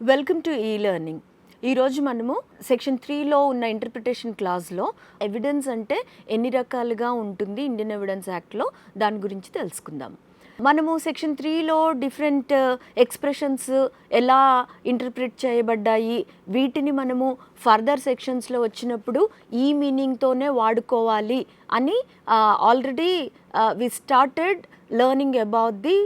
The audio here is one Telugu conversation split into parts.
వెల్కమ్ టు ఈ లెర్నింగ్. ఈరోజు మనము సెక్షన్ 3లో ఉన్న ఇంటర్ప్రిటేషన్ క్లాస్లో ఎవిడెన్స్ అంటే ఎన్ని రకాలుగా ఉంటుంది ఇండియన్ ఎవిడెన్స్ యాక్ట్లో దాని గురించి తెలుసుకుందాం. మనము సెక్షన్ 3లో డిఫరెంట్ ఎక్స్ప్రెషన్స్ ఎలా ఇంటర్ప్రిట్ చేయబడ్డాయి, వీటిని మనము ఫర్దర్ సెక్షన్స్లో వచ్చినప్పుడు ఈ మీనింగ్తోనే వాడుకోవాలి అని already we started learning about the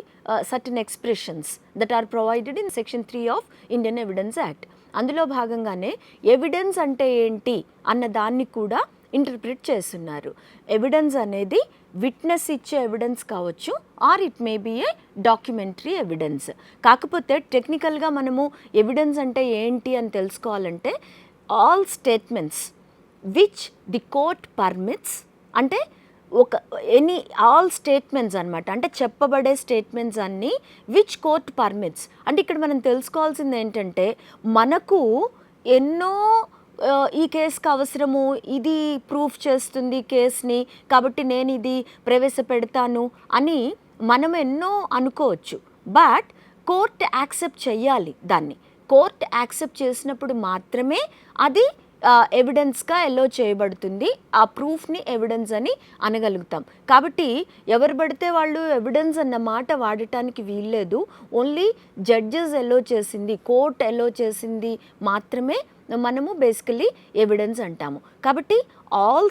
certain expressions that are provided in section 3 of Indian Evidence Act. అందులో భాగంగానే ఎవిడెన్స్ అంటే ఏంటి అన్న దాన్ని కూడా ఇంటర్ప్రిట్ చేస్తున్నారు. ఎవిడెన్స్ అనేది విట్నెస్ ఇచ్చే ఎవిడెన్స్ కావచ్చు, or it may be a documentary evidence. కాకపోతే టెక్నికల్గా మనము ఎవిడెన్స్ అంటే ఏంటి అని తెలుసుకోవాలంటే all statements which the court permits, అంటే ఆల్ స్టేట్మెంట్స్ అనమాట, అంటే చెప్పబడే స్టేట్మెంట్స్ అన్నీ విచ్ కోర్ట్ పర్మిట్స్. అంటే ఇక్కడ మనం తెలుసుకోవాల్సింది ఏంటంటే మనకు ఎన్నో ఈ కేసుకి అవసరము, ఇది ప్రూఫ్ చేస్తుంది కేస్ని, కాబట్టి నేను ఇది ప్రవేశపెడతాను అని మనం ఎన్నో అనుకోవచ్చు. బట్ కోర్ట్ యాక్సెప్ట్ చేయాలి దాన్ని. కోర్ట్ యాక్సెప్ట్ చేసినప్పుడు మాత్రమే అది ఎవిడెన్స్గా ఎల్లో చేయబడుతుంది. ఆ ప్రూఫ్ని ఎవిడెన్స్ అని అనగలుగుతాం. కాబట్టి ఎవరు పడితే వాళ్ళు ఎవిడెన్స్ అన్న మాట వాడటానికి వీల్లేదు. ఓన్లీ జడ్జెస్ ఎల్లో చేసింది, కోర్ట్ ఎల్లో చేసింది మాత్రమే మనము బేసికలీ ఎవిడెన్స్ అంటాము. కాబట్టి all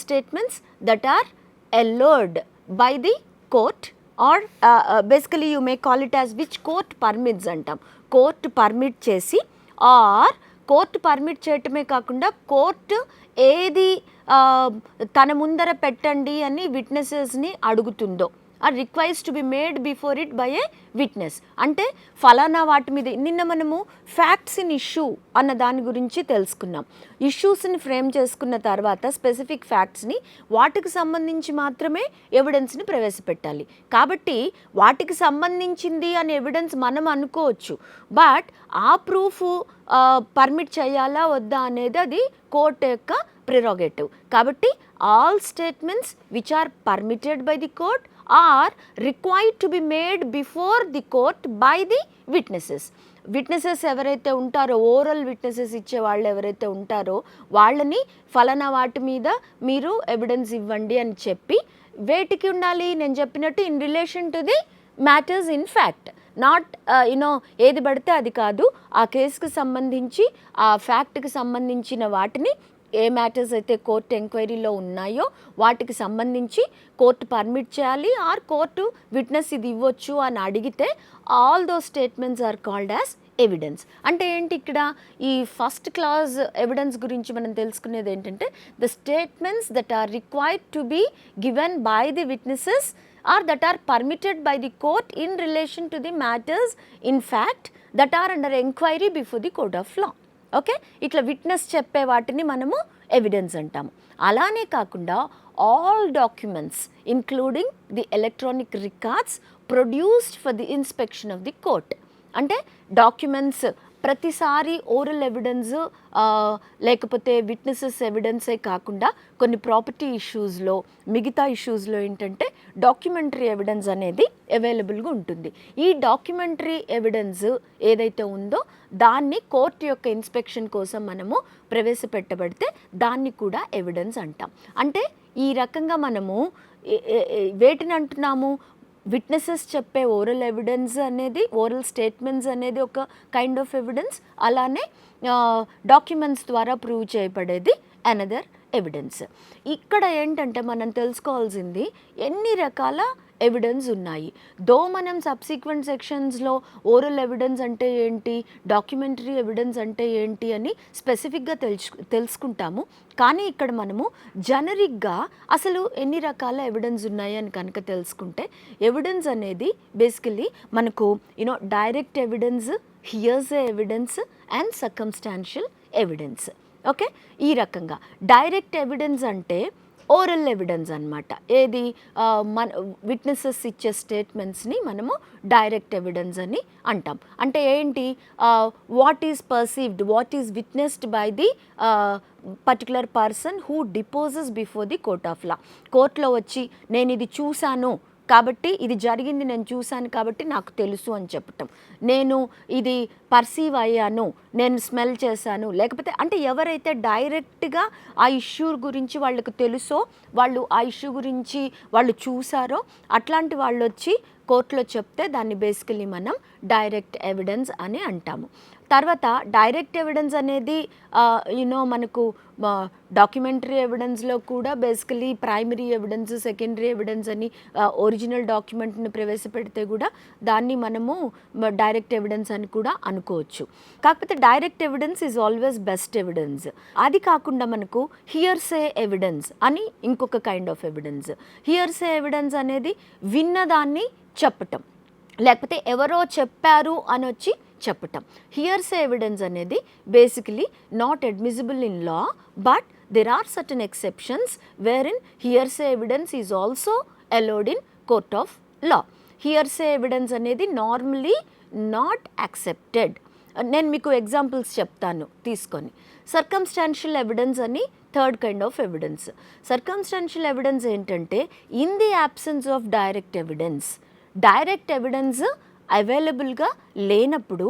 statements that are allowed by the court or basically you may call it as which court permits అంటాం. కోర్టు పర్మిట్ చేసి, ఆర్ కోర్టు పర్మిట్ చేయటమే కాకుండా కోర్టు ఏది తన ముందర పెట్టండి అని విట్నెసెస్ని అడుగుతుందో, or requires to be made before it by a witness. అంటే ఫలానా వాటి మీద నిన్న మనము ఫ్యాక్ట్స్ ఇన్ ఇష్యూ అన్న దాని గురించి తెలుసుకున్నాం. ఇష్యూస్ని ఫ్రేమ్ చేసుకున్న తర్వాత స్పెసిఫిక్ ఫ్యాక్ట్స్ని వాటికి సంబంధించి మాత్రమే ఎవిడెన్స్ని ప్రవేశపెట్టాలి. కాబట్టి వాటికి సంబంధించింది అనే ఎవిడెన్స్ మనం అనుకోవచ్చు, బట్ ఆ ప్రూఫ్ పర్మిట్ చేయాలా వద్దా అనేది అది కోర్టు యొక్క ప్రిరోగేటివ్. కాబట్టి all statements which are permitted by the court are required to be made before the court by the witnesses ఎవరైతే ఉంటారో, ఓరల్ విట్నెసెస్ ఇచ్చే వాళ్ళు ఎవరైతే ఉంటారో వాళ్ళని ఫలానా వాటి మీద మీరు ఎవిడెన్స్ ఇవ్వండి అని చెప్పి, వేటికి ఉండాలి నేను చెప్పినట్టు in relation to the matters in fact, not ఏది పడితే అది కాదు. ఆ కేసుకి సంబంధించి ఆ ఫ్యాక్ట్కి సంబంధించిన వాటిని ఏ మ్యాటర్స్ అయితే కోర్టు ఎంక్వైరీలో ఉన్నాయో వాటికి సంబంధించి కోర్టు పర్మిట్ చేయాలి, ఆర్ కోర్టు విట్నెస్ ఇది ఇవ్వచ్చు అని అడిగితే all those statements are called as evidence. అంటే ఏంటి ఇక్కడ ఈ ఫస్ట్ క్లాజ్ ఎవిడెన్స్ గురించి మనం తెలుసుకునేది ఏంటంటే the statements that are required to be given by the witnesses or that are permitted by the court in relation to the matters in fact that are under enquiry before the court of law. Okay, ఇట్లా విట్నెస్ చెప్పే వాటిని మనము ఎవిడెన్స్ అంటాము. అలానే కాకుండా all documents including the electronic records produced for the inspection of the court. అంటే డాక్యుమెంట్స్ ప్రతిసారి ఓరల్ ఎవిడెన్స్ లేకపోతే విట్నెసెస్ ఎవిడెన్సే కాకుండా కొన్ని ప్రాపర్టీ ఇష్యూస్లో, మిగతా ఇష్యూస్లో ఏంటంటే డాక్యుమెంటరీ ఎవిడెన్స్ అనేది అవైలబుల్గా ఉంటుంది. ఈ డాక్యుమెంటరీ ఎవిడెన్స్ ఏదైతే ఉందో దాన్ని కోర్టు యొక్క ఇన్స్పెక్షన్ కోసం మనము ప్రవేశపెట్టబడితే దాన్ని కూడా ఎవిడెన్స్ అంటాం. అంటే ఈ రకంగా మనము వేటిని అంటున్నాము, విట్నెసెస్ చెప్పే ఓరల్ ఎవిడెన్స్ అనేది, ఓరల్ స్టేట్మెంట్స్ అనేది ఒక కైండ్ ఆఫ్ ఎవిడెన్స్. అలానే డాక్యుమెంట్స్ ద్వారా ప్రూవ్ చేయబడేది అనదర్ ఎవిడెన్స్. ఇక్కడ ఏంటంటే మనం తెలుసుకోవాల్సింది ఎన్ని రకాల ఎవిడెన్స్ ఉన్నాయి. దో మనం సబ్సిక్వెంట్ సెక్షన్స్లో ఓరల్ ఎవిడెన్స్ అంటే ఏంటి, డాక్యుమెంటరీ ఎవిడెన్స్ అంటే ఏంటి అని స్పెసిఫిక్గా తెలుసుకుంటాము. కానీ ఇక్కడ మనము జనరిక్గా అసలు ఎన్ని రకాల ఎవిడెన్స్ ఉన్నాయి అని కనుక తెలుసుకుంటే, ఎవిడెన్స్ అనేది బేసికలీ మనకు direct evidence, hearsay evidence and circumstantial evidence. Okay, ఈ రకంగా డైరెక్ట్ ఎవిడెన్స్ అంటే ఓరల్ ఎవిడెన్స్ అనమాట. ఏది మన విట్నెసెస్ ఇచ్చే స్టేట్మెంట్స్ని మనము డైరెక్ట్ ఎవిడెన్స్ అని అంటాం. అంటే ఏంటి, what is perceived, what is witnessed by the particular person who deposes before the court of law. కోర్టులో వచ్చి నేను ఇది చూశాను, కాబట్టి ఇది జరిగింది, నేను చూశాను కాబట్టి నాకు తెలుసు అని చెప్పటం. నేను ఇది పర్సీవ్ అయ్యాను, నేను స్మెల్ చేశాను, లేకపోతే అంటే ఎవరైతే డైరెక్ట్గా ఆ ఇష్యూ గురించి వాళ్ళకు తెలుసో, వాళ్ళు ఆ ఇష్యూ గురించి వాళ్ళు చూసారో అట్లాంటి వాళ్ళు వచ్చి కోర్టులో చెప్తే దాన్ని బేసికలీ మనం డైరెక్ట్ ఎవిడెన్స్ అని అంటాము. తర్వాత డైరెక్ట్ ఎవిడెన్స్ అనేది మనకు డాక్యుమెంటరీ ఎవిడెన్స్లో కూడా basically primary evidence, secondary evidence అని ఒరిజినల్ డాక్యుమెంట్ని ప్రవేశపెడితే కూడా దాన్ని మనము డైరెక్ట్ ఎవిడెన్స్ అని కూడా అనుకోవచ్చు. కాకపోతే direct evidence is always best evidence. అది కాకుండా మనకు హియర్సే ఎవిడెన్స్ అని ఇంకొక kind of evidence. Hearsay evidence అనేది విన్నదాన్ని చెప్పటం, లేకపోతే ఎవరో చెప్పారు అని వచ్చి చెప్పటం. హియర్సే ఎవిడెన్స్ అనేది basically not admissible in law, but there are certain exceptions where in hearsay evidence is also allowed in court of law. Hearsay evidence అనేది నార్మలీ నాట్ యాక్సెప్టెడ్. నేను మీకు ఎగ్జాంపుల్స్ చెప్తాను తీసుకొని. సర్కమ్స్టాన్షియల్ ఎవిడెన్స్ అని third kind of evidence. Circumstantial evidence ఏంటంటే in the absence of direct evidence, direct evidence అవైలబుల్గా లేనప్పుడు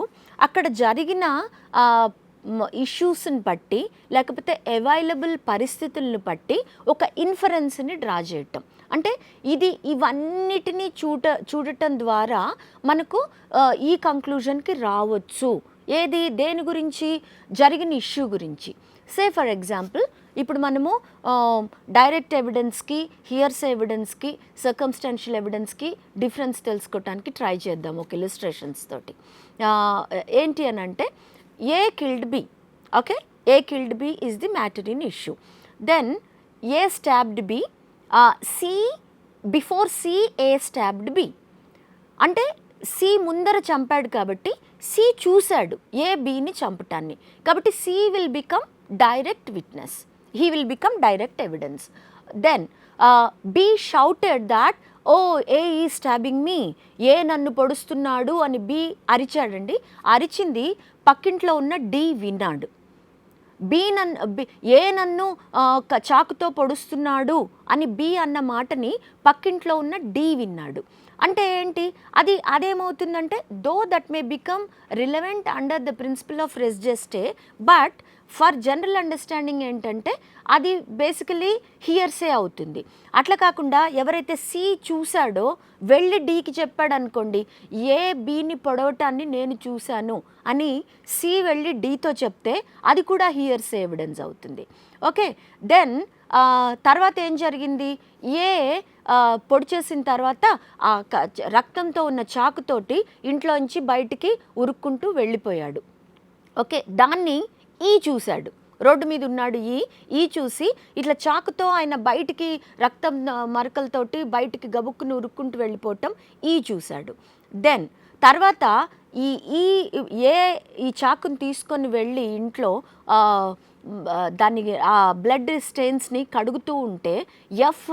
అక్కడ జరిగిన ఇష్యూస్ని బట్టి, లేకపోతే అవైలబుల్ పరిస్థితులను బట్టి ఒక ఇన్ఫరెన్స్ని డ్రా చేయటం. అంటే ఇవన్నిటినీ చూడటం ద్వారా మనకు ఈ కంక్లూజన్కి రావచ్చు. దేని గురించి? జరిగిన ఇష్యూ గురించి. సే ఫర్ ఎగ్జాంపుల్, ఇప్పుడు మనము డైరెక్ట్ ఎవిడెన్స్కి, హియర్సే ఎవిడెన్స్కి, సర్కమ్స్టాన్షియల్ ఎవిడెన్స్కి డిఫరెన్స్ తెలుసుకోవడానికి ట్రై చేద్దాం ఒక ఇలిస్ట్రేషన్స్ తోటి. ఏంటి అని అంటే, A killed B. Okay, A killed B is the matter in issue. Then A stabbed B, C before C A stabbed B. అంటే సి ముందర చంపాడు కాబట్టి సి చూశాడు ఏ బిని చంపటాన్ని, కాబట్టి C will become direct witness, he will become direct evidence. Then B shouted that, oh, A is stabbing me, ఏ నన్ను పొడుస్తున్నాడు అని B అరిచాడండి. అరిచింది పక్కింట్లో ఉన్న D విన్నాడు. ఏ నన్ను చాకుతో పొడుస్తున్నాడు అని B అన్న మాటని పక్కింట్లో ఉన్న D విన్నాడు. అంటే ఏంటి? అదేమవుతుందంటే, though that may become relevant under the principle of res gestae, but for general understanding ఏంటంటే అది బేసికలీ హియర్సే అవుతుంది. అట్లా కాకుండా ఎవరైతే సి చూశాడో వెళ్ళి డీకి చెప్పాడు అనుకోండి, ఏ బిని పొడవటాన్ని నేను చూశాను అని సి వెళ్ళి డీతో చెప్తే అది కూడా హియర్సే ఎవిడెన్స్ అవుతుంది. ఓకే, దెన్ తర్వాత ఏం జరిగింది? ఏ పొడి చేసిన తర్వాత ఆ రక్తంతో ఉన్న చాకుతోటి ఇంట్లోంచి బయటికి ఉరుక్కుంటూ వెళ్ళిపోయాడు. ఓకే, దాన్ని ఈ చూశాడు, రోడ్డు మీద ఉన్నాడు ఈ చూసి ఇట్లా చాకుతో ఆయన బయటికి రక్తం మరకలతోటి బయటికి గబుక్కును ఉరుక్కుంటూ వెళ్ళిపోవటం ఈ చూశాడు. దెన్ తర్వాత ఈ చాకుని తీసుకొని వెళ్ళి ఇంట్లో దాన్ని ఆ బ్లడ్ స్టెయిన్స్ని కడుగుతూ ఉంటే ఎఫ్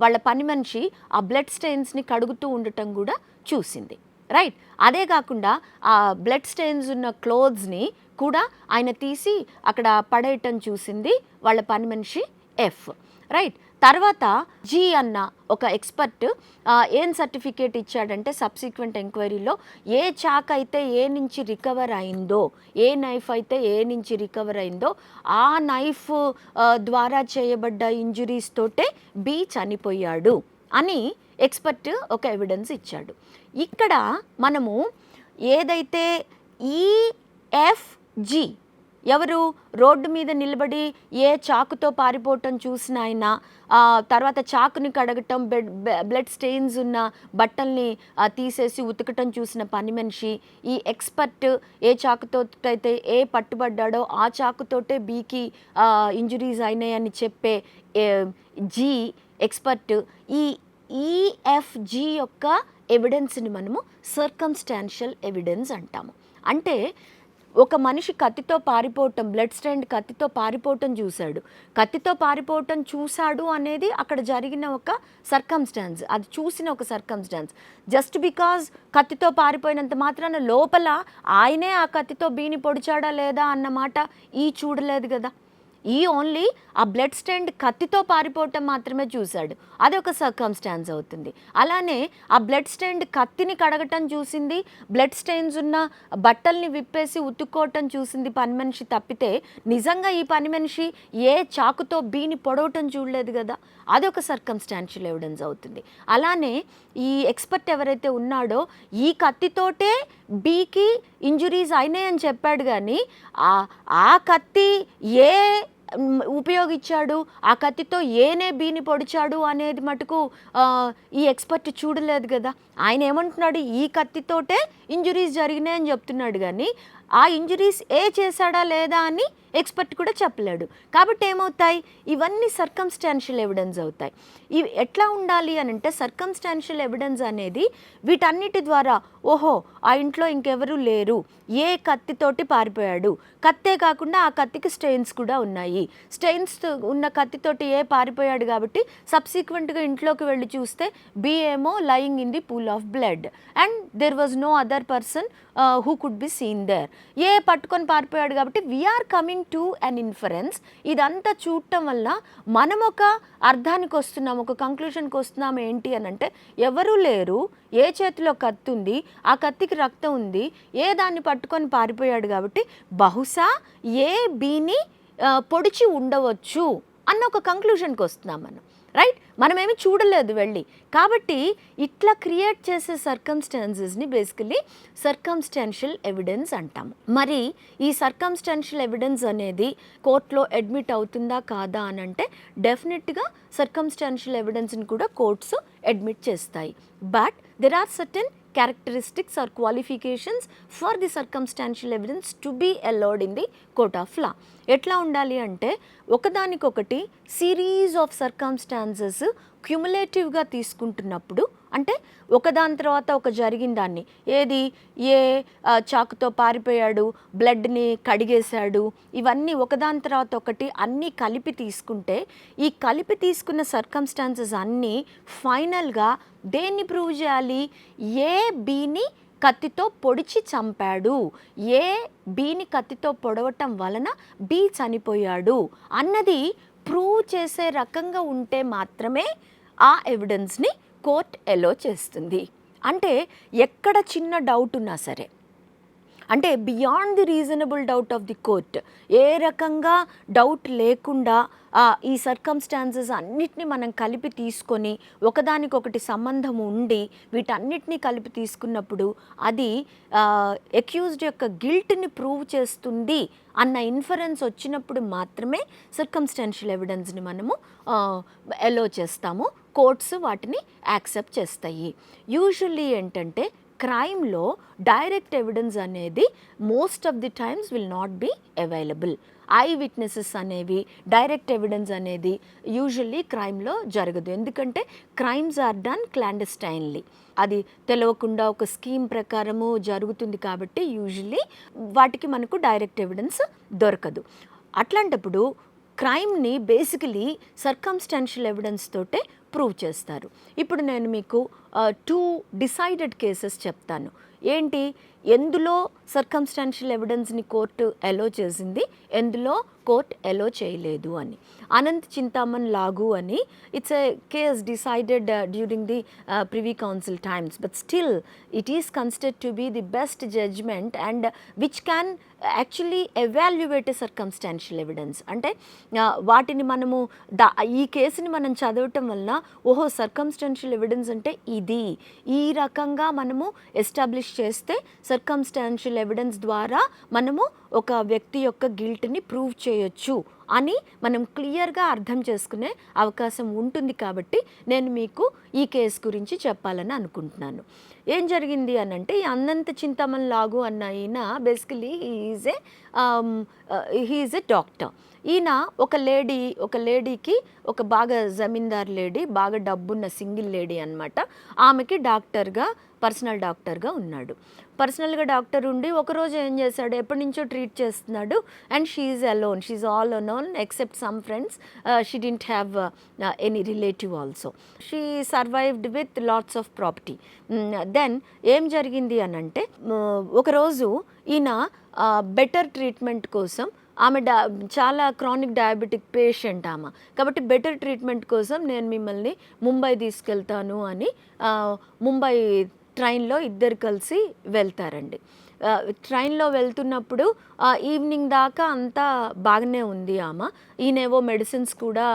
వాళ్ళ పని మనిషి ఆ బ్లడ్ స్టెయిన్స్ని కడుగుతూ ఉండటం కూడా చూసింది. రైట్, అదే కాకుండా ఆ బ్లడ్ స్టెయిన్స్ ఉన్న క్లోత్స్ని కూడా ఆయన తీసి అక్కడ పడేయటం చూసింది వాళ్ళ పని మనిషి ఎఫ్. రైట్, తర్వాత జీ అన్న ఒక ఎక్స్పర్ట్ ఏం సర్టిఫికేట్ ఇచ్చాడంటే సబ్సిక్వెంట్ ఎంక్వైరీలో ఏ చాక్ అయితే ఏ నుంచి రికవర్ అయిందో, ఏ నైఫ్ అయితే ఏ నుంచి రికవర్ అయిందో ఆ నైఫ్ ద్వారా చేయబడ్డ ఇంజురీస్ తోటే బి చనిపోయాడు అని ఎక్స్పర్ట్ ఒక ఎవిడెన్స్ ఇచ్చాడు. ఇక్కడ మనము ఏదైతే ఈఎఫ్జి ఎవరు రోడ్డు మీద నిలబడి ఏ చాకుతో పారిపోవటం చూసిన ఆయన, తర్వాత చాకుని కడగటం, బ్లడ్ స్టెయిన్స్ ఉన్న బట్టల్ని తీసేసి ఉతకటం చూసిన పని మనిషి, ఈ ఎక్స్పర్ట్ ఏ చాకుతో అయితే ఏ పట్టుబడ్డాడో ఆ చాకుతోటే బీకి ఇంజురీస్ అయినాయని చెప్పే జీ ఎక్స్పర్ట్, ఈ ఈఎఫ్జి యొక్క ఎవిడెన్స్ని మనము సర్కమ్స్టాన్షియల్ ఎవిడెన్స్ అంటాము. అంటే ఒక మనిషి కత్తితో పారిపోవటం, బ్లడ్ స్టెయిన్ కత్తితో పారిపోవటం చూశాడు, కత్తితో పారిపోవటం చూశాడు అనేది అక్కడ జరిగిన ఒక సర్కమ్స్టాన్స్, అది చూసిన ఒక సర్కమ్స్టాన్స్. జస్ట్ బికాజ్ కత్తితో పారిపోయినంత మాత్రాన లోపల ఆయనే ఆ కత్తితో బీని పొడిచాడా లేదా అన్నమాట ఈ చూడలేదు కదా. ఈ ఓన్లీ ఆ బ్లడ్ స్టెయిన్డ్ కత్తితో పారిపోవటం మాత్రమే చూశాడు, అది ఒక సర్కమ్స్టాన్స్ అవుతుంది. అలానే ఆ బ్లడ్ స్టెయిన్డ్ కత్తిని కడగటం చూసింది, బ్లడ్ స్టెయిన్స్ ఉన్న బట్టల్ని విప్పేసి ఉతుక్కోవటం చూసింది పని మనిషి తప్పితే నిజంగా ఈ పని మనిషి ఏ చాకుతో బీని పొడవటం చూడలేదు కదా, అది ఒక సర్కమ్స్టాన్షియల్ ఎవిడెన్స్ అవుతుంది. అలానే ఈ ఎక్స్పర్ట్ ఎవరైతే ఉన్నాడో ఈ కత్తితోటే బీకి ఇంజురీస్ అయినాయని చెప్పాడు, కానీ ఆ కత్తి ఏ ఉపయోగించాడు, ఆ కత్తితో ఏనే బీని పొడిచాడు అనేది మటుకు ఈ ఎక్స్పర్ట్ చూడలేదు కదా. ఆయన ఏమంటున్నాడు, ఈ కత్తితోటే ఇంజురీస్ జరిగినాయని చెప్తున్నాడు, కానీ ఆ ఇంజురీస్ ఏ చేశాడా లేదా అని ఎక్స్పర్ట్ కూడా చెప్పలేడు. కాబట్టి ఏమవుతాయి, ఇవన్నీ సర్కమ్స్టాన్షియల్ ఎవిడెన్స్ అవుతాయి. ఇవి ఎట్లా ఉండాలి అని అంటే, సర్కమ్స్టాన్షియల్ ఎవిడెన్స్ అనేది వీటన్నిటి ద్వారా ఓహో ఆ ఇంట్లో ఇంకెవరూ లేరు, ఏ కత్తితోటి పారిపోయాడు, కత్తే కాకుండా ఆ కత్తికి స్టెయిన్స్ కూడా ఉన్నాయి, స్టెయిన్స్ ఉన్న కత్తితోటి ఏ పారిపోయాడు కాబట్టి సబ్సిక్వెంట్గా ఇంట్లోకి వెళ్ళి చూస్తే బి ఏమో lying in the pool of blood and there was no other person who could be seen there, A పట్టుకొని పారిపోయాడు కాబట్టి we are coming to an inference. ఇదంతా చూడటం వల్ల మనం ఒక అర్థానికి వస్తున్నాం, ఒక కంక్లూషన్కి వస్తున్నాం. ఏంటి అని అంటే, ఎవరూ లేరు, ఏ చేతిలో కత్తి ఉంది, ఆ కత్తికి రక్తం ఉంది, ఏ దాన్ని పట్టుకొని పారిపోయాడు కాబట్టి బహుశా ఏ బీని పొడిచి ఉండవచ్చు అన్న ఒక కంక్లూషన్కి వస్తున్నాం మనం, రైట్? మనమేమి చూడలేదు వెళ్ళి. కాబట్టి ఇట్లా క్రియేట్ చేసే సర్కమ్స్టాన్సెస్ని బేసికలీ సర్కమ్స్టాన్షియల్ ఎవిడెన్స్ అంటాము. మరి ఈ సర్కమ్స్టాన్షియల్ ఎవిడెన్స్ అనేది కోర్టులో అడ్మిట్ అవుతుందా కాదా అని అంటే, డెఫినెట్గా సర్కమ్స్టాన్షియల్ ఎవిడెన్స్ని కూడా కోర్ట్స్ అడ్మిట్ చేస్తాయి. But there are certain characteristics or qualifications for the circumstantial evidence to be allowed in the court of law. ఎట్లా ఉండాలి అంటే, ఒకదానికొకటి సిరీస్ ఆఫ్ సర్కమ్స్టాన్సెస్ క్యుములేటివ్గా తీసుకుంటున్నప్పుడు, అంటే ఒకదాని తర్వాత ఒక జరిగిన దాన్ని, ఏది ఏ చాకుతో పారిపోయాడు, బ్లడ్ని కడిగేశాడు, ఇవన్నీ ఒకదాని తర్వాత ఒకటి అన్నీ కలిపి తీసుకుంటే, ఈ కలిపి తీసుకున్న సర్కమ్స్టాన్సెస్ అన్నీ ఫైనల్గా దేన్ని ప్రూవ్ చేయాలి, ఏ బీని కత్తితో పొడిచి చంపాడు, ఏ బీని కత్తితో పొడవటం వలన బీ చనిపోయాడు అన్నది ప్రూవ్ చేసే రకంగా ఉంటే మాత్రమే ఆ ఎవిడెన్స్ని కోర్ట్ ఎలో చేస్తుంది. అంటే ఎక్కడ చిన్న డౌట్ ఉన్నా సరే, అంటే beyond the reasonable doubt of the court, ఏ రకంగా డౌట్ లేకుండా ఈ సర్కమ్స్టాన్సెస్ అన్నిటినీ మనం కలిపి తీసుకొని ఒకదానికొకటి సంబంధం ఉండి వీటన్నిటినీ కలిపి తీసుకున్నప్పుడు అది అక్యూజ్డ్ యొక్క గిల్ట్ని ప్రూవ్ చేస్తుంది అన్న ఇన్ఫరెన్స్ వచ్చినప్పుడు మాత్రమే సర్కమ్స్టాన్షియల్ ఎవిడెన్స్ని మనము ఎలో చేస్తాము, కోర్ట్స్ వాటిని యాక్సెప్ట్ చేస్తాయి. యూజువల్లీ ఏంటంటే, క్రైమ్లో డైరెక్ట్ ఎవిడెన్స్ అనేది most of the times will not be available. Eye witnesses అనేవి, డైరెక్ట్ ఎవిడెన్స్ అనేది యూజువల్లీ క్రైమ్లో జరగదు. ఎందుకంటే క్రైమ్స్ ఆర్ డన్ క్లాండస్టైన్లీ, అది తెలియకుండా ఒక స్కీమ్ ప్రకారము జరుగుతుంది కాబట్టి యూజువల్లీ వాటికి మనకు డైరెక్ట్ ఎవిడెన్స్ దొరకదు. అట్లాంటప్పుడు క్రైమ్ని బేసికలీ సర్కమ్స్టాన్షియల్ ఎవిడెన్స్ తోటే ప్రూవ్ చేస్తారు. ఇప్పుడు నేను మీకు 2 డిసైడెడ్ కేసెస్ చెప్తాను. ఏంటి, ఎందులో సర్కమ్స్టాన్షియల్ ఎవిడెన్స్ని కోర్టు ఎలో చేసింది, ఎందులో కోర్ట్ ఎలో చేయలేదు అని. అనంత్ చింతామన్ లాగు అని, it's a case decided during the Privy Council times, but still it is considered to be the best judgement and which can actually evaluate a circumstantial evidence. అంటే వాటిని మనము ఈ కేసుని మనం చదవటం వలన ఓహో సర్కమ్స్టాన్షియల్ ఎవిడెన్స్ అంటే ఇది, ఈ రకంగా మనము ఎస్టాబ్లిష్ చేస్తే సర్కమ్స్టాన్షియల్ ఎవిడెన్స్ ద్వారా మనము ఒక వ్యక్తి యొక్క గిల్ట్ని ప్రూవ్ చేయొచ్చు అని మనం క్లియర్గా అర్థం చేసుకునే అవకాశం ఉంటుంది. కాబట్టి నేను మీకు ఈ కేసు గురించి చెప్పాలని అనుకుంటున్నాను. ఏం జరిగింది అని అంటే, ఈ అనంత్ చింతామన్ లాగు అన్న ఈయన basically he is a doctor. ఈయన ఒక లేడీకి, ఒక బాగా జమీందార్ లేడీ, బాగా డబ్బున్న సింగిల్ లేడీ అనమాట, ఆమెకి డాక్టర్గా, పర్సనల్ డాక్టర్గా ఉన్నాడు. పర్సనల్గా డాక్టర్ ఉండి ఒకరోజు ఏం చేశాడు, ఎప్పటి నుంచో ట్రీట్ చేస్తున్నాడు and she's alone, she's all alone except some friends, she didn't have any relative also, she survived with lots of property. Then ఏం జరిగింది అని అంటే, ఒకరోజు ఈయన బెటర్ ట్రీట్మెంట్ కోసం ఆమె చాలా క్రానిక్ డయాబెటిక్ పేషెంట్ ఆమె. కాబట్టి బెటర్ ట్రీట్మెంట్ కోసం నేను మిమ్మల్ని ముంబై తీసుకెళ్తాను అని ముంబై ట్రైన్‌లో ఇద్దరు కలిసి వెళ్తారండి. ట్రైన్‌లో వెళ్తున్నప్పుడు ఈవినింగ్ దాకా అంతా బాగానే ఉంది ఆమె. ఈయనేవో మెడిసిన్స్ కూడా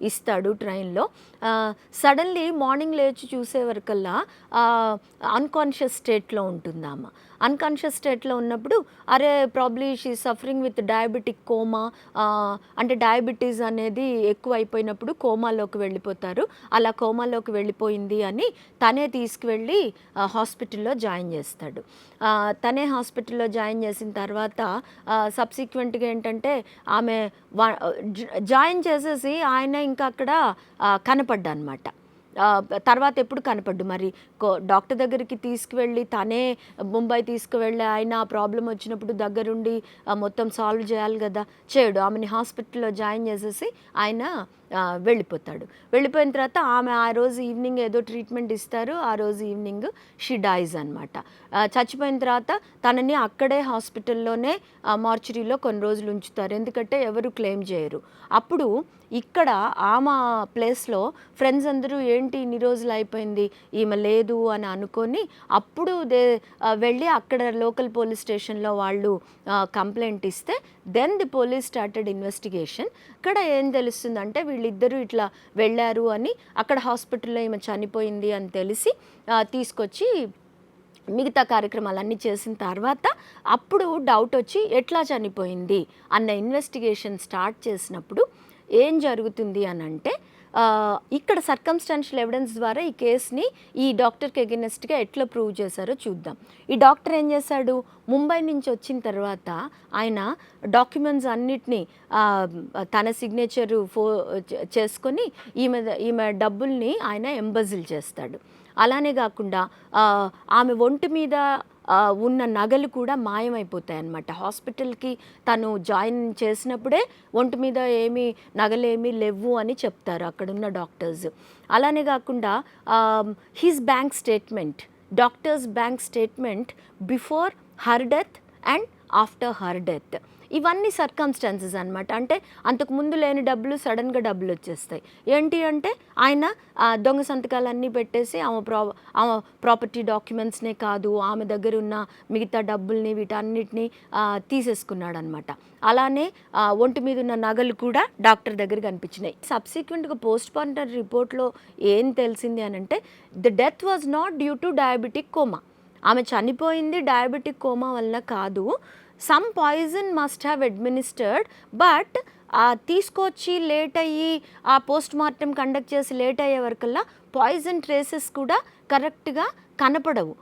ఇస్తాడు ట్రైన్‌లో. సడన్‌లీ మార్నింగ్ లేచి చూసేవరకల్లా అన్‌కాన్షియస్ స్టేట్‌లో ఉంటుందామె. అన్‌కాన్షియస్ స్టేట్‌లో ఉన్నప్పుడు అరే probably she is suffering with diabetic coma, అంటే డయాబెటీస్ అనేది ఎక్కువైపోయినప్పుడు కోమాలోకి వెళ్ళిపోతారు. అలా కోమాలోకి వెళ్ళిపోయింది అని తనే తీసుకువెళ్ళి హాస్పిటల్‌లో జాయిన్ చేస్తాడు. తనే హాస్పిటల్‌లో జాయిన్ చేసిన తర్వాత సబ్సిక్వెంట్‌గా ఏంటంటే ఆమె జాయిన్ చేసేసి ఆయన ఇంకా అక్కడ కనపడ్డనమాట. తర్వాత ఎప్పుడు కనపడ్డు. మరి డాక్టర్ దగ్గరికి తీసుకువెళ్ళి తనే ముంబై తీసుకువెళ్ళి ఆయన ఆ ప్రాబ్లం వచ్చినప్పుడు దగ్గరుండి మొత్తం సాల్వ్ చేయాలి కదా, చేయడు. ఆమెని హాస్పిటల్లో జాయిన్ చేసేసి ఆయన వెళ్ళిపోతాడు. వెళ్ళిపోయిన తర్వాత ఆమె ఆ రోజు ఈవినింగ్ ఏదో ట్రీట్మెంట్ ఇస్తారు. ఆ రోజు ఈవినింగ్ షీ డైజ్ అనమాట. చచ్చిపోయిన తర్వాత తనని అక్కడే హాస్పిటల్లోనే మార్చురీలో కొన్ని రోజులు ఉంచుతారు. ఎందుకంటే ఎవరు క్లెయిమ్ చేయరు. అప్పుడు ఇక్కడ ఆమె ప్లేస్లో ఫ్రెండ్స్ అందరూ ఏంటి ఇన్ని రోజులు అయిపోయింది ఈమె లేదు అని అనుకొని అప్పుడు వెళ్ళి అక్కడ లోకల్ పోలీస్ స్టేషన్లో వాళ్ళు కంప్లైంట్ ఇస్తే then the police started investigation. ఇక్కడ ఏం తెలుస్తుందంటే వీళ్ళిద్దరూ ఇట్లా వెళ్ళారు అని, అక్కడ హాస్పిటల్లో ఈమె చనిపోయింది అని తెలిసి తీసుకొచ్చి మిగతా కార్యక్రమాలన్నీ చేసిన తర్వాత అప్పుడు డౌట్ వచ్చి ఎట్లా చనిపోయింది అన్న ఇన్వెస్టిగేషన్ స్టార్ట్ చేసినప్పుడు ఏం జరుగుతుంది అని అంటే ఇక్కడ సర్కమ్స్టాన్షియల్ ఎవిడెన్స్ ద్వారా ఈ కేసుని ఈ డాక్టర్కి ఎగెనెస్ట్గా ఎట్లా ప్రూవ్ చేశారో చూద్దాం. ఈ డాక్టర్ ఏం చేశాడు, ముంబై నుంచి వచ్చిన తర్వాత ఆయన డాక్యుమెంట్స్ అన్నిటినీ తన సిగ్నేచరు చేసుకొని ఈమె డబ్బుల్ని ఆయన ఎంబజిల్ చేస్తాడు. అలానే కాకుండా ఆమె ఒంటి మీద ఉన్న నగలు కూడా మాయమైపోతాయి అన్నమాట. హాస్పిటల్కి తను జాయిన్ చేసినప్పుడే ఒంటి మీద నగలేమీ లేవు అని చెప్తారు అక్కడున్న డాక్టర్స్. అలానే కాకుండా his bank statement, doctors bank statement before her death and after her death, ఇవన్నీ సర్కమ్స్టాన్సెస్ అనమాట. అంటే అంతకుముందు లేని డబ్బులు సడన్గా డబ్బులు వచ్చేస్తాయి. ఏంటి అంటే ఆయన దొంగ సంతకాలన్నీ పెట్టేసి ఆమె ప్రాపర్టీ డాక్యుమెంట్స్నే కాదు ఆమె దగ్గర ఉన్న మిగతా డబ్బుల్ని వీటన్నిటిని తీసేసుకున్నాడు అనమాట. అలానే ఒంటి మీద ఉన్న నగలు కూడా డాక్టర్ దగ్గర కనిపించినాయి. సబ్సిక్వెంట్గా పోస్ట్ మార్టం రిపోర్ట్లో ఏం తెలిసింది అని అంటే the death was not due to diabetic coma. ఆమె చనిపోయింది డయాబెటిక్ కోమా వల్ల కాదు, some poison must have administered. But తీసుకొచ్చి లేట్ అయ్యి ఆ పోస్ట్ మార్టం కండక్ట్ చేసి లేట్ అయ్యే వరకల్లా పాయిజన్ ట్రేసెస్ కూడా కరెక్ట్గా కనపడవు.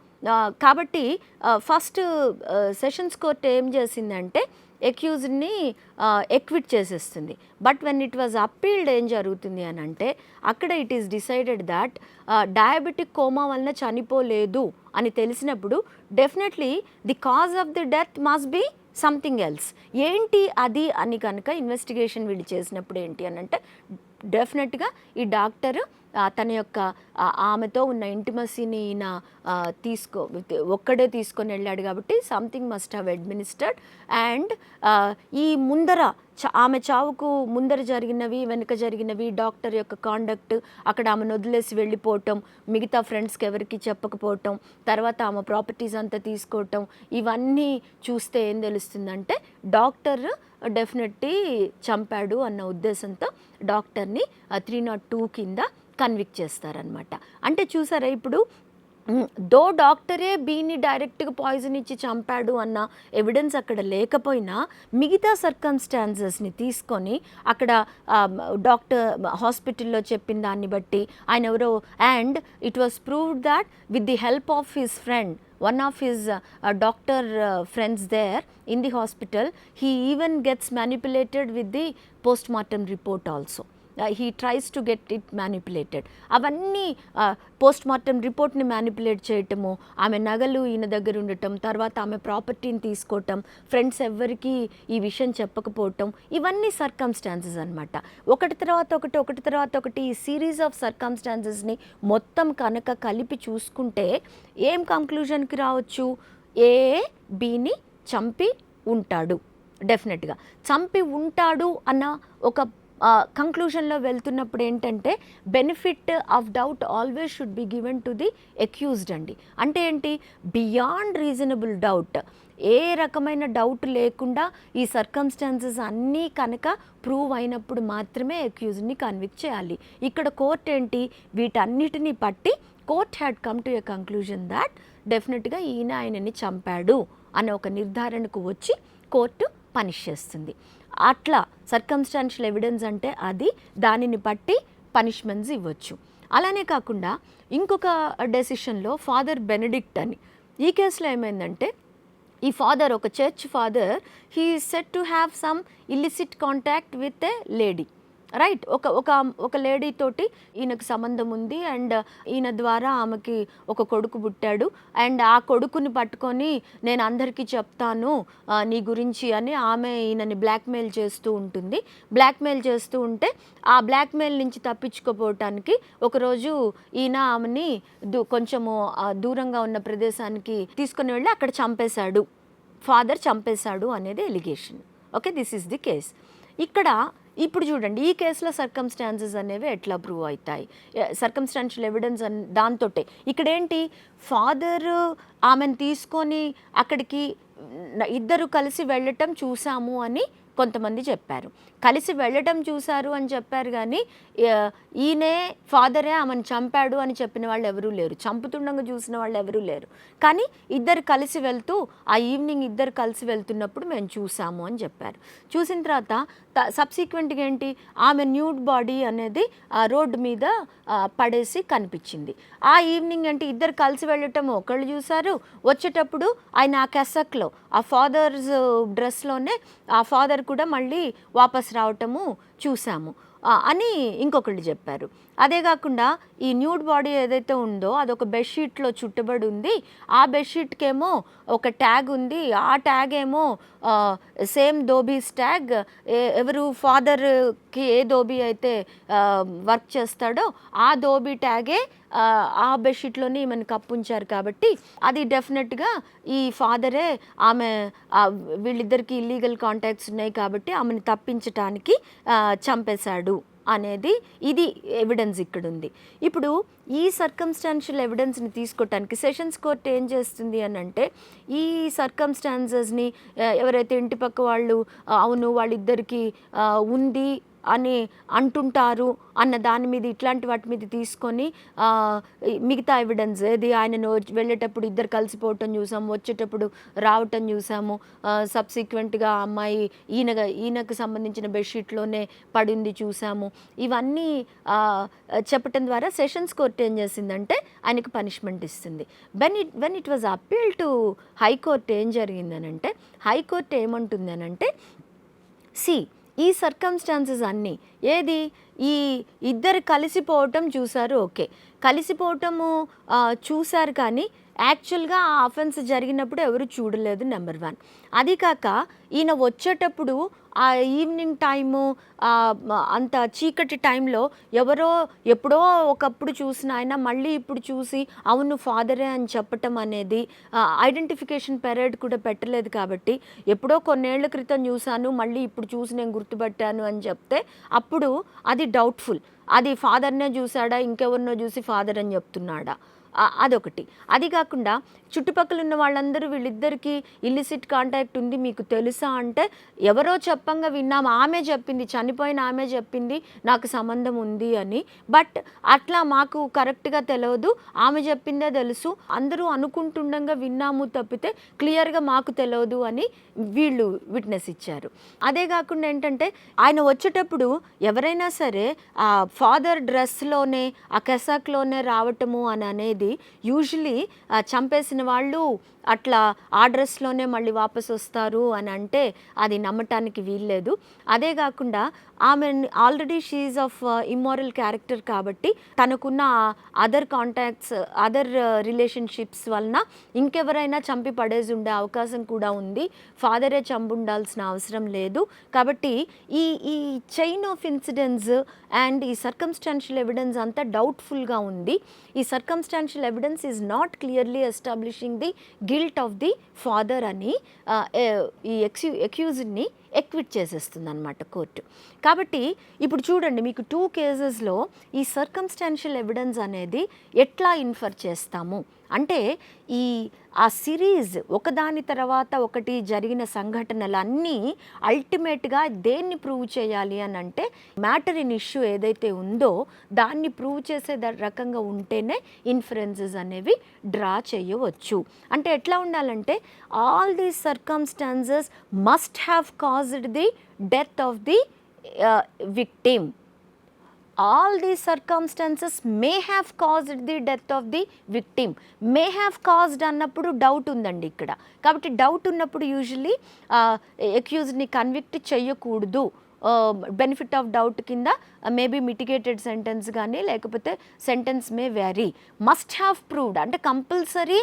కాబట్టి ఫస్ట్ సెషన్స్ కోర్ట్ ఏం చేసిందంటే ఎక్యూజ్డ్ని ఎక్విట్ చేసేస్తుంది. But when it was appealed ఏం జరుగుతుంది అని అంటే అక్కడ it is decided that diabetic coma వలన చనిపోలేదు అని తెలిసినప్పుడు definitely the cause of the death must be something else. ఏంటి అది అని కనుక ఇన్వెస్టిగేషన్ వీళ్ళు చేసినప్పుడు ఏంటి అని అంటే డెఫినెట్గా ఈ డాక్టర్ తన యొక్క ఆమెతో ఉన్న ఇంటిమసీని ఈయన ఒక్కడే తీసుకొని వెళ్ళాడు కాబట్టి something must have administered. And ఈ ముందర ఆమె చావుకు ముందర జరిగినవి వెనుక జరిగినవి డాక్టర్ యొక్క కాండక్ట్, అక్కడ ఆమెను వదిలేసి వెళ్ళిపోవటం, మిగతా ఫ్రెండ్స్కి ఎవరికి చెప్పకపోవటం, తర్వాత ఆమె ప్రాపర్టీస్ అంతా తీసుకోవటం, ఇవన్నీ చూస్తే ఏం తెలుస్తుందంటే డాక్టర్ డెఫినెట్లీ చంపాడు అన్న ఉద్దేశంతో డాక్టర్ని 302 కింద కన్విక్ట్ చేస్తారనమాట. అంటే చూసారా ఇప్పుడు దో డాక్టరే బీని డైరెక్ట్గా పాయిజన్ ఇచ్చి చంపాడు అన్న ఎవిడెన్స్ అక్కడ లేకపోయినా మిగతా సర్కమ్స్టాన్సెస్ని తీసుకొని అక్కడ డాక్టర్ హాస్పిటల్లో చెప్పిన దాన్ని బట్టి ఆయన ఎవరో, and it was proved that with the help of his friend, one of his doctor friends there in the hospital, he even gets manipulated with the post-mortem report also. He tries to get it manipulated. అవన్నీ పోస్ట్-మార్టం రిపోర్ట్ని మ్యానిపులేట్ చేయటము, ఆమె నగలు ఈయన దగ్గర ఉండటం, తర్వాత ఆమె ప్రాపర్టీని తీసుకోవటం, ఫ్రెండ్స్ ఎవ్వరికీ ఈ విషయం చెప్పకపోవటం, ఇవన్నీ సర్కమ్స్టాన్సెస్ అనమాట. ఒకటి తర్వాత ఒకటి ఈ సిరీస్ ఆఫ్ సర్కమ్స్టాన్సెస్ని మొత్తం కనుక కలిపి చూసుకుంటే ఏం కంక్లూజన్కి రావచ్చు, ఏ బీని చంపి ఉంటాడు డెఫినెట్గా చంపి ఉంటాడు అన్న ఒక కంక్లూజన్లో వెళ్తున్నప్పుడు ఏంటంటే benefit of doubt always should be given to the accused అండి. అంటే ఏంటి, బియాండ్ రీజనబుల్ డౌట్, ఏ రకమైన డౌట్ లేకుండా ఈ సర్కమ్స్టాన్సెస్ అన్నీ కనుక ప్రూవ్ అయినప్పుడు మాత్రమే అక్యూజ్డ్ని కన్విక్ట్ చేయాలి. ఇక్కడ కోర్ట్ ఏంటి, వీటన్నిటిని పట్టి court had come to a conclusion that డెఫినెట్గా ఈయన ఆయనని చంపాడు అనే ఒక నిర్ధారణకు వచ్చి కోర్టు పనిష్ చేస్తుంది. అట్లా సర్కమ్స్టాన్షియల్ ఎవిడెన్స్ అంటే అది, దానిని బట్టి పనిష్మెంట్స్ ఇవ్వచ్చు. అలానే కాకుండా ఇంకొక డెసిషన్లో ఫాదర్ బెనడిక్ట్ అని, ఈ కేసులో ఏమైందంటే ఈ ఫాదర్, ఒక church father, he is said to have some illicit contact with a lady, right. ఒక లేడీ తోటి ఈయనకు సంబంధం ఉంది అండ్ ఈయన ద్వారా ఆమెకి ఒక కొడుకు పుట్టాడు అండ్ ఆ కొడుకుని పట్టుకొని నేను అందరికీ చెప్తాను నీ గురించి అని ఆమె ఈయనని బ్లాక్మెయిల్ చేస్తూ ఉంటుంది. బ్లాక్మెయిల్ చేస్తూ ఉంటే ఆ బ్లాక్మెయిల్ నుంచి తప్పించుకోపోవటానికి ఒకరోజు ఈయన ఆమెని కొంచెము దూరంగా ఉన్న ప్రదేశానికి తీసుకుని వెళ్ళి అక్కడ చంపేశాడు, ఫాదర్ చంపేశాడు అనేది allegation. Okay, this is the case. ఇక్కడ ఇప్పుడు చూడండి, ఈ కేసులో సర్కమ్స్టాన్సెస్ అనేవి ఎట్లా ప్రూవ్ అవుతాయి, సర్కమ్స్టాన్షియల్ ఎవిడెన్స్ దాంతో. ఇక్కడ ఏంటి, ఫాదర్ ఆమెను తీసుకొని అక్కడికి ఇద్దరు కలిసి వెళ్ళటం చూసాము అని కొంతమంది చెప్పారు, కలిసి వెళ్ళటం చూశారు అని చెప్పారు, కానీ ఈయనే ఫాదరే ఆమెను చంపాడు అని చెప్పిన వాళ్ళు ఎవరూ లేరు, చంపుతుండగా చూసిన వాళ్ళు ఎవరూ లేరు. కానీ ఇద్దరు కలిసి వెళ్తూ ఆ ఈవినింగ్ ఇద్దరు కలిసి వెళ్తున్నప్పుడు మేము చూసాము అని చెప్పారు. చూసిన తర్వాత సబ్సిక్వెంట్గా ఏంటి, ఆమె న్యూడ్ బాడీ అనేది రోడ్డు మీద పడేసి కనిపించింది. ఆ ఈవినింగ్ అంటే ఇద్దరు కలిసి వెళ్ళటం ఒకళ్ళు చూశారు, వచ్చేటప్పుడు ఆయన ఆ కెసక్లో ఆ ఫాదర్స్ డ్రెస్లోనే ఆ ఫాదర్ కూడా మళ్ళీ వాపస్ రావటము చూసాము అని ఇంకొకళ్ళు చెప్పారు. అదే కాకుండా ఈ న్యూడ్ బాడీ ఏదైతే ఉందో అదొక బెడ్షీట్లో చుట్టబడి ఉంది, ఆ బెడ్షీట్కేమో ఒక ట్యాగ్ ఉంది, ఆ ట్యాగ్ ఏమో సేమ్ ధోబీస్ ట్యాగ్, ఎవరు ఫాదర్కి ఏ ధోబీ అయితే వర్క్ చేస్తాడో ఆ ధోబీ ట్యాగే ఆ బెడ్షీట్లోనే ఈమెను కప్పుంచారు. కాబట్టి అది డెఫినెట్గా ఈ ఫాదరే ఆమె వీళ్ళిద్దరికి ఇల్లీగల్ కాంటాక్ట్స్ ఉన్నాయి కాబట్టి ఆమెను తప్పించటానికి చంపేశాడు అనేది ఇది ఎవిడెన్స్ ఇక్కడ ఉంది. ఇప్పుడు ఈ సర్కమ్స్టాన్షియల్ ఎవిడెన్స్ని తీసుకోవటానికి సెషన్స్ కోర్ట్ ఏం చేస్తుంది అని అంటే, ఈ సర్కమ్స్టాన్సెస్ని ఎవరైతే ఇంటి పక్క వాళ్ళు అవును వాళ్ళిద్దరికీ ఉంది అని అంటుంటారు అన్న దాని మీద, ఇట్లాంటి వాటి మీద తీసుకొని మిగతా ఎవిడెన్స్ ఏది, ఆయనను వెళ్ళేటప్పుడు ఇద్దరు కలిసిపోవటం చూసాము, వచ్చేటప్పుడు రావటం చూసాము, సబ్సిక్వెంట్గా అమ్మాయి ఈయనకు సంబంధించిన బెడ్షీట్లోనే పడింది చూసాము, ఇవన్నీ చెప్పటం ద్వారా సెషన్స్ కోర్ట్ ఏం చేసిందంటే ఆయనకు పనిష్మెంట్ ఇస్తుంది. When it was appeal to high court ఏం జరిగిందనంటే, హైకోర్ట్ ఏమంటుంది అనంటే, ఈ సర్కమ్స్టాన్సెస్ అన్నీ ఏది, ఈ ఇద్దరు కలిసిపోవటం చూశారు, ఓకే, కలిసిపోవటము చూశారు, కానీ యాక్చువల్గా ఆ అఫెన్స్ జరిగినప్పుడు ఎవరు చూడలేదు, నెంబర్ 1. అది కాక ఈయన వచ్చేటప్పుడు ఆ ఈవినింగ్ టైము అంత చీకటి టైంలో ఎవరో ఎప్పుడో ఒకప్పుడు చూసిన ఆయన మళ్ళీ ఇప్పుడు చూసి అవును ఫాదరే అని చెప్పటం అనేది, ఐడెంటిఫికేషన్ పెరేడ్ కూడా పెట్టలేదు కాబట్టి ఎప్పుడో కొన్నేళ్ల క్రితం చూశాను మళ్ళీ ఇప్పుడు చూసి నేను గుర్తుపట్టాను అని చెప్తే అప్పుడు అది డౌట్ఫుల్, అది ఫాదర్నే చూసాడా ఇంకెవరినో చూసి ఫాదర్ అని చెప్తున్నాడా, అదొకటి. అది కాకుండా చుట్టుపక్కల ఉన్న వాళ్ళందరూ వీళ్ళిద్దరికీ ఇల్లిసిట్ కాంటాక్ట్ ఉంది మీకు తెలుసా అంటే, ఎవరో చెప్పంగా విన్నాం, ఆమె చెప్పింది, చనిపోయిన ఆమె చెప్పింది నాకు సంబంధం ఉంది అని, బట్ అట్లా మాకు కరెక్ట్గా తెలియదు, ఆమె చెప్పిందే తెలుసు, అందరూ అనుకుంటుండగా విన్నాము తప్పితే క్లియర్గా మాకు తెలియదు అని వీళ్ళు విట్నెస్ ఇచ్చారు. అదే కాకుండా ఏంటంటే ఆయన వచ్చేటప్పుడు ఎవరైనా సరే ఆ ఫాదర్ డ్రెస్లోనే ఆ కెసాక్లోనే రావటము అని అనేది యూజువలీ చంపేసిన వాళ్ళు అట్లా ఆ డ్రెస్లోనే మళ్ళీ వాపసు వస్తారు అని అంటే అది నమ్మటానికి వీల్లేదు. అదే కాకుండా ఆమె already she's of immoral character కాబట్టి తనకున్న అదర్ కాంటాక్ట్స్, అదర్ రిలేషన్షిప్స్ వలన ఇంకెవరైనా చంపి పడేసి ఉండే అవకాశం కూడా ఉంది, ఫాదరే చంపుండాల్సిన అవసరం లేదు. కాబట్టి ఈ చైన్ ఆఫ్ ఇన్సిడెంట్స్ అండ్ ఈ సర్కమ్స్టాన్షియల్ ఎవిడెన్స్ అంతా డౌట్ఫుల్గా ఉంది. ఈ circumstantial circumstantial evidence is not clearly establishing the guilt of the father అని ఈ అక్యూజ్డ్ని ఎక్విట్ చేసేస్తుంది అనమాట కోర్టు. కాబట్టి ఇప్పుడు చూడండి, మీకు 2 కేసెస్లో ఈ సర్కమ్స్టాన్షియల్ ఎవిడెన్స్ అనేది ఎట్లా ఇన్ఫర్ చేస్తాము అంటే, ఆ సిరీస్ ఒకదాని తర్వాత ఒకటి జరిగిన సంఘటనలన్నీ అల్టిమేట్గా దేన్ని ప్రూవ్ చేయాలి అని అంటే, మ్యాటర్ ఇన్ ఇష్యూ ఏదైతే ఉందో దాన్ని ప్రూవ్ చేసే రకంగా ఉంటేనే ఇన్ఫరెన్సెస్ అనేవి డ్రా చేయవచ్చు. అంటే ఎట్లా ఉండాలంటే, all these circumstances must have caused the death of the victim. All these circumstances may have caused the death of the victim. May have caused అన్నప్పుడు డౌట్ ఉందండి ఇక్కడ. కాబట్టి డౌట్ ఉన్నప్పుడు యూజువల్లీ అక్యూజ్డ్ని కన్విక్ట్ చేయకూడదు. బెనిఫిట్ ఆఫ్ డౌట్ కింద మేబీ మిటిగేటెడ్ సెంటెన్స్ కానీ లేకపోతే sentence may vary. Must have proved అంటే కంపల్సరీ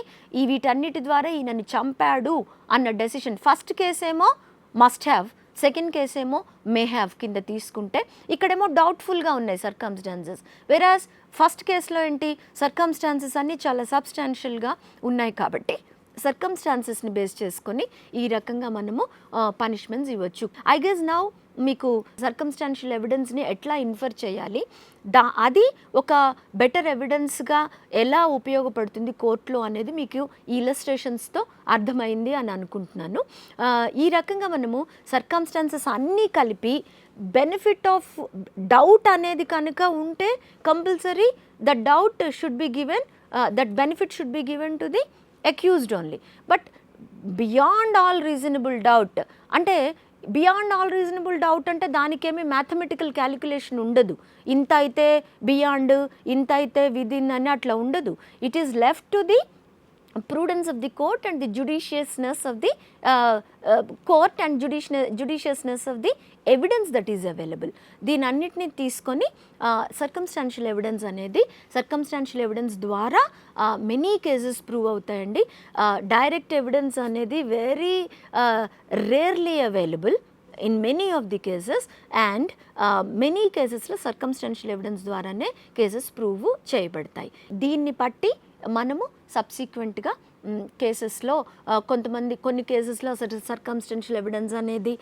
వీటన్నిటి ద్వారా ఈయనని చంపాడు అన్న డెసిషన్. ఫస్ట్ కేసేమో మస్ట్ హ్యావ్, సెకండ్ కేసు ఏమో మే హ్యావ్ కింద తీసుకుంటే, ఇక్కడేమో డౌట్ఫుల్గా ఉన్నాయి సర్కమ్స్టాన్సెస్. వెరాజ్ ఫస్ట్ కేసులో ఏంటి, సర్కమ్స్టాన్సెస్ అన్నీ చాలా సబ్స్టాన్షియల్గా ఉన్నాయి కాబట్టి సర్కమ్స్టాన్సెస్ని బేస్ చేసుకొని ఈ రకంగా మనము పనిష్మెంట్స్ ఇవ్వచ్చు. ఐ గెస్ నౌ మీకు సర్కమ్స్టాన్షియల్ ఎవిడెన్స్ని ఎట్లా ఇన్ఫర్ చేయాలి, అది ఒక బెటర్ ఎవిడెన్స్గా ఎలా ఉపయోగపడుతుంది కోర్టులో అనేది మీకు ఈ ఇలస్ట్రేషన్స్తో అర్థమైంది అని అనుకుంటున్నాను. ఈ రకంగా మనము సర్కమ్స్టాన్సెస్ అన్నీ కలిపి బెనిఫిట్ ఆఫ్ డౌట్ అనేది కనుక ఉంటే compulsory the doubt should be given, that benefit should be given to the accused only. But beyond all reasonable doubt అంటే, బియాండ్ ఆల్ రీజనబుల్ డౌట్ అంటే దానికేమీ మ్యాథమెటికల్ క్యాలిక్యులేషన్ ఉండదు. ఇంత అయితే బియాండ్, ఇంత అయితే విదిన్ అని అట్లా ఉండదు. It is left to the prudence of the court and the judiciousness of the court and judiciousness of the evidence that is available. దీని అన్నిటిని తీసుకొని సర్కమ్స్టాన్షియల్ ఎవిడెన్స్ అనేది, సర్కమ్స్టాన్షియల్ ఎవిడెన్స్ ద్వారా మెనీ కేసెస్ ప్రూవ్ అవుతాయండి. డైరెక్ట్ ఎవిడెన్స్ అనేది very rarely available in many of the cases, and many cases లో సర్కమ్స్టాన్షియల్ ఎవిడెన్స్ ద్వారానే కేసెస్ ప్రూవ్ చేయబడతాయి. దీన్ని బట్టి మనము సబ్సిక్వెంట్గా కేసెస్లో కొన్ని కేసెస్లో సర్కమ్స్టెన్షియల్ ఎవిడెన్స్ అనేది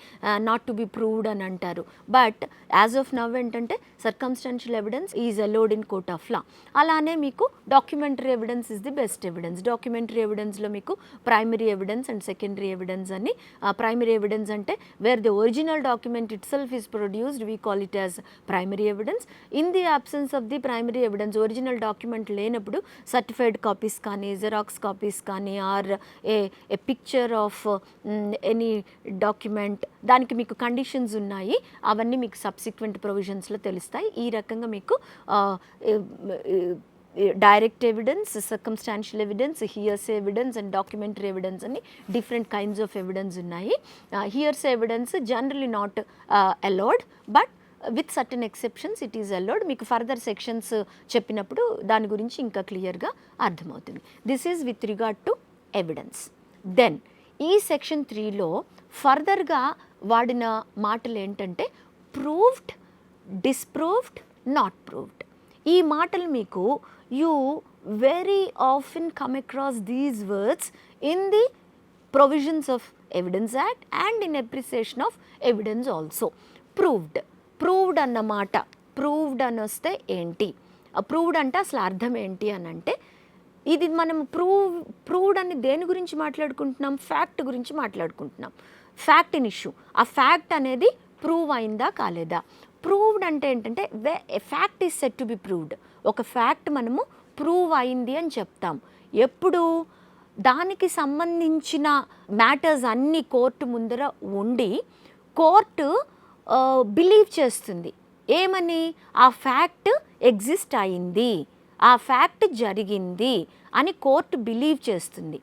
నాట్ టు బి ప్రూవ్డ్ అని అంటారు. బట్ యాజ్ ఆఫ్ నవ్ ఏంటంటే circumstantial evidence is allowed in court of లా. అలానే మీకు documentary evidence is the best evidence. Documentary ఎవిడెన్స్లో మీకు primary evidence and secondary evidence అని. ప్రైమరీ ఎవిడెన్స్ అంటే where the original document itself is produced, we call it as primary evidence. In the absence of the primary evidence, original document లేనప్పుడు సర్టిఫైడ్ కాపీస్ కానీ, జెరాక్స్ కాపీస్ కానీ, or a picture of any document, దానికి మీకు కండిషన్స్ ఉన్నాయి, అవన్నీ మీకు సబ్సిక్వెంట్ ప్రొవిజన్స్లో తెలుస్తాయి. ఈ రకంగా మీకు direct evidence, circumstantial evidence, hearsay evidence and documentary evidence అని డిఫరెంట్ కైండ్స్ ఆఫ్ ఎవిడెన్స్ ఉన్నాయి. Hearsay evidence generally not allowed, but with certain exceptions it is allowed. మీకు ఫర్దర్ సెక్షన్స్ చెప్పినప్పుడు దాని గురించి ఇంకా క్లియర్గా అర్థమవుతుంది. This is with regard to evidence. Then ఈ సెక్షన్ 3లో ఫర్దర్గా వాడిన మాటలు ఏంటంటే ప్రూవ్డ్, డిస్ప్రూవ్డ్, నాట్ ప్రూవ్డ్. ఈ మాటలు మీకు you very often come across these words in the provisions of evidence act and in appreciation of evidence also. Proved అన్న మాట, ప్రూవ్డ్ అని వస్తే ఏంటి, ప్రూవ్డ్ అంటే అసలు అర్థం ఏంటి అని అంటే, ఇది మనం ప్రూవ్డ్ అని దేని గురించి మాట్లాడుకుంటున్నాం, ఫ్యాక్ట్ గురించి మాట్లాడుకుంటున్నాం. ఫ్యాక్ట్ ఇన్ ఇష్యూ, ఆ ఫ్యాక్ట్ అనేది ప్రూవ్ అయిందా కాలేదా. ప్రూవ్డ్ అంటే ఏంటంటే fact is set to be proved. ఒక ఫ్యాక్ట్ మనము ప్రూవ్ అయింది అని చెప్తాం ఎప్పుడు, దానికి సంబంధించిన మ్యాటర్స్ అన్నీ కోర్టు ముందర ఉండి కోర్టు బిలీవ్ చేస్తుంది ఏమని, ఆ ఫ్యాక్ట్ ఎగ్జిస్ట్ అయింది, ఆ ఫ్యాక్ట్ జరిగింది అని కోర్టు బిలీవ్ చేస్తుంది.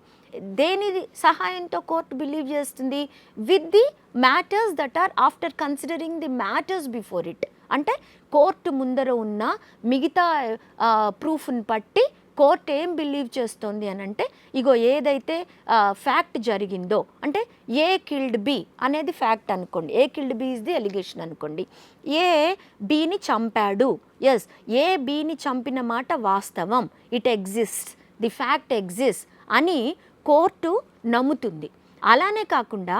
దేని సహాయంతో కోర్టు బిలీవ్ చేస్తుంది, with the matters that are after considering the matters before it. అంటే కోర్టు ముందర ఉన్న మిగతా ప్రూఫ్ని బట్టి కోర్ట్ ఏం బిలీవ్ చేస్తుంది అని అంటే, ఇగో ఏదైతే ఫ్యాక్ట్ జరిగిందో, అంటే ఏ కిల్డ్ బి అనేది ఫ్యాక్ట్ అనుకోండి, A killed B is the allegation అనుకోండి, ఏ బిని చంపాడు, ఎస్ ఏ బిని చంపిన మాట వాస్తవం, it exist, the fact exist అని కోర్టు నమ్ముతుంది. అలానే కాకుండా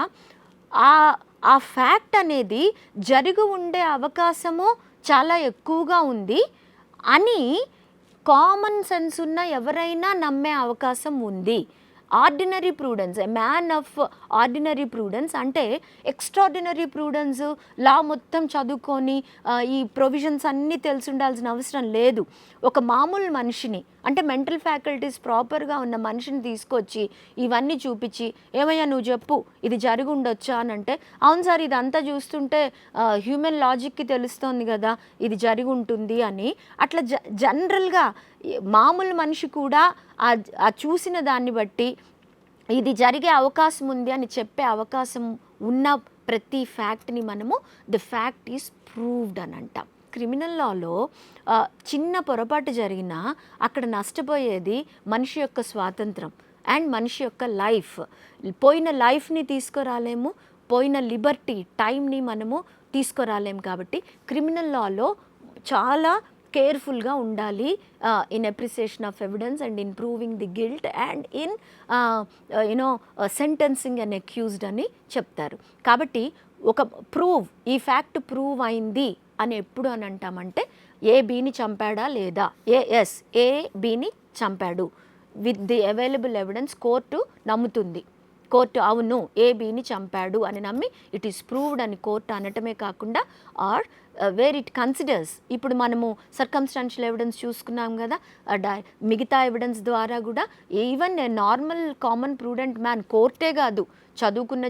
ఆ ఫ్యాక్ట్ అనేది జరిగి ఉండే అవకాశము చాలా ఎక్కువగా ఉంది అని కామన్ సెన్స్ ఉన్న ఎవరైనా నమ్మే అవకాశం ఉంది. Ordinary Prudence, A man of ordinary Prudence అంటే ఎక్స్ట్రాడినరీ ప్రూడెన్స్, లా మొత్తం చదువుకొని ఈ ప్రొవిజన్స్ అన్నీ తెలిసి ఉండాల్సిన అవసరం లేదు. ఒక మామూలు మనిషిని, అంటే మెంటల్ ఫ్యాకల్టీస్ ప్రాపర్గా ఉన్న మనిషిని తీసుకొచ్చి ఇవన్నీ చూపించి, ఏమయ్యా నువ్వు చెప్పు ఇది జరిగి ఉండొచ్చా అని అంటే, అవును సార్ ఇదంతా చూస్తుంటే హ్యూమన్ లాజిక్కి తెలుస్తోంది కదా ఇది జరిగి ఉంటుంది అని, అట్లా జనరల్గా మామూలు మనిషి కూడా ఆ చూసిన దాన్ని బట్టి ఇది జరిగే అవకాశం ఉంది అని చెప్పే అవకాశం ఉన్న ప్రతి ఫ్యాక్ట్ని మనము ద ఫ్యాక్ట్ ఈజ్ ప్రూవ్డ్ అని అంటాం. క్రిమినల్ లాలో చిన్న పొరపాటు జరిగినా అక్కడ నష్టపోయేది మనిషి యొక్క స్వాతంత్రం అండ్ మనిషి యొక్క లైఫ్. పోయిన లైఫ్ని తీసుకురాలేము, పోయిన లిబర్టీ టైంని మనము తీసుకురాలేము. కాబట్టి క్రిమినల్ లాలో చాలా కేర్ఫుల్గా ఉండాలి in appreciation of evidence and in proving the guilt and in sentencing and accused అని చెప్తారు. కాబట్టి ఒక ఈ ఫ్యాక్ట్ ప్రూవ్ అయింది అని ఎప్పుడు అని అంటామంటే, ఏ బిని చంపాడా లేదా, ఏ బిని చంపాడు with the available evidence court నమ్ముతుంది. కోర్టు అవును ఏ బిని చంపాడు అని నమ్మి ఇట్ ఈస్ ప్రూవ్డ్ అని కోర్టు అనటమే కాకుండా, ఆర్ వేర్ ఇట్ కన్సిడర్స్, ఇప్పుడు మనము సర్కమ్స్టాన్షియల్ ఎవిడెన్స్ చూసుకున్నాం కదా, మిగతా ఎవిడెన్స్ ద్వారా కూడా even a normal common prudent man, కోర్టే కాదు చదువుకున్న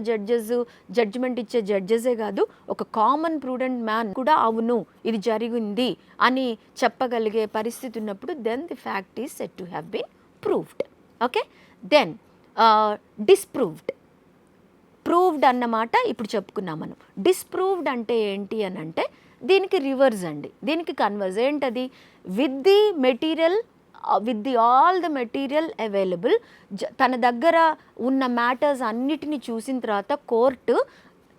జడ్జిమెంట్ ఇచ్చే జడ్జెసే కాదు, ఒక కామన్ ప్రూడెంట్ మ్యాన్ కూడా అవును ఇది జరిగింది అని చెప్పగలిగే పరిస్థితి ఉన్నప్పుడు then the fact is said to have been proved. Okay, then disproved. Proved అన్నమాట ఇప్పుడు చెప్పుకున్నాం మనం. డిస్ప్రూవ్డ్ అంటే ఏంటి అని అంటే, దీనికి రివర్స్ అండి, దీనికి కన్వర్స్ ఏంటది, with the all the material available, తన దగ్గర ఉన్న మ్యాటర్స్ అన్నిటినీ చూసిన తర్వాత కోర్టు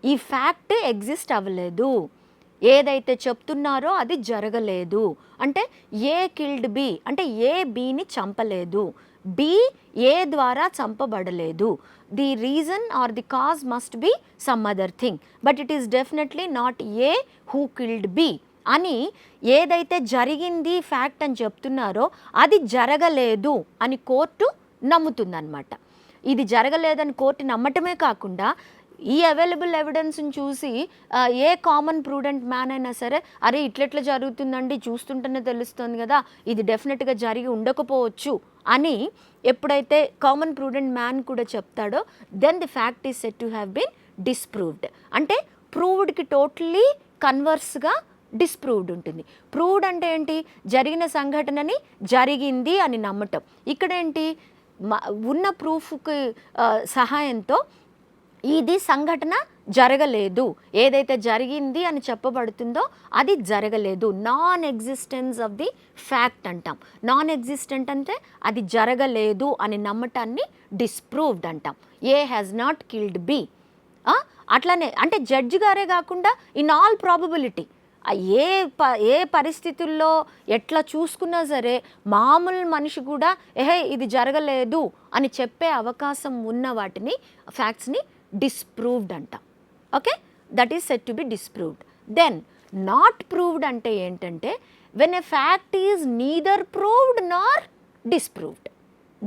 ఈ ఫ్యాక్ట్ ఎగ్జిస్ట్ అవ్వలేదు, ఏదైతే చెప్తున్నారో అది జరగలేదు, అంటే ఏ కిల్డ్ బి అంటే ఏ బిని చంపలేదు, బి ఏ ద్వారా చంపబడలేదు, the reason or the cause must be some other thing but it is definitely not A who killed B అని ఏదైతే జరిగింది ఫ్యాక్ట్ అని చెప్తున్నారో అది జరగలేదు అని కోర్టు నమ్ముతుందన్నమాట. ఇది జరగలేదని కోర్టు నమ్మటమే కాకుండా ఈ అవైలబుల్ ఎవిడెన్స్ని చూసి ఏ కామన్ ప్రూడెంట్ మ్యాన్ అయినా సరే, అరే ఇట్లెట్లా జరుగుతుందండి చూస్తుంటేనే తెలుస్తుంది కదా ఇది డెఫినెట్గా జరిగి ఉండకపోవచ్చు అని ఎప్పుడైతే కామన్ ప్రూడెంట్ మ్యాన్ కూడా చెప్తాడో, then the fact is said to have been disproved. అంటే ప్రూవ్డ్కి టోటలీ కన్వర్స్గా డిస్ప్రూవ్డ్ ఉంటుంది. ప్రూవ్డ్ అంటే ఏంటి, జరిగిన సంఘటనని జరిగింది అని నమ్మటం. ఇక్కడేంటి, ఉన్న ప్రూఫ్కి సహాయంతో ఇది సంఘటన జరగలేదు, ఏదైతే జరిగింది అని చెప్పబడుతుందో అది జరగలేదు, non existence of the fact అంటాం. నాన్ ఎగ్జిస్టెంట్ అంటే అది జరగలేదు అని నమ్మటాన్ని డిస్ప్రూవ్డ్ అంటాం. A has not killed B. అట్లానే అంటే జడ్జి గారే కాకుండా ఇన్ ఆల్ ప్రాబబిలిటీ ఏ పరిస్థితుల్లో ఎట్లా చూసుకున్నా సరే మామూలు మనిషి కూడా ఇది జరగలేదు అని చెప్పే అవకాశం ఉన్న వాటిని ఫ్యాక్ట్స్ని డిస్ప్రూవ్డ్ అంటాం. Okay, that is said to be disproved. Then not proved అంటే ఏంటంటే, when a fact is neither proved nor disproved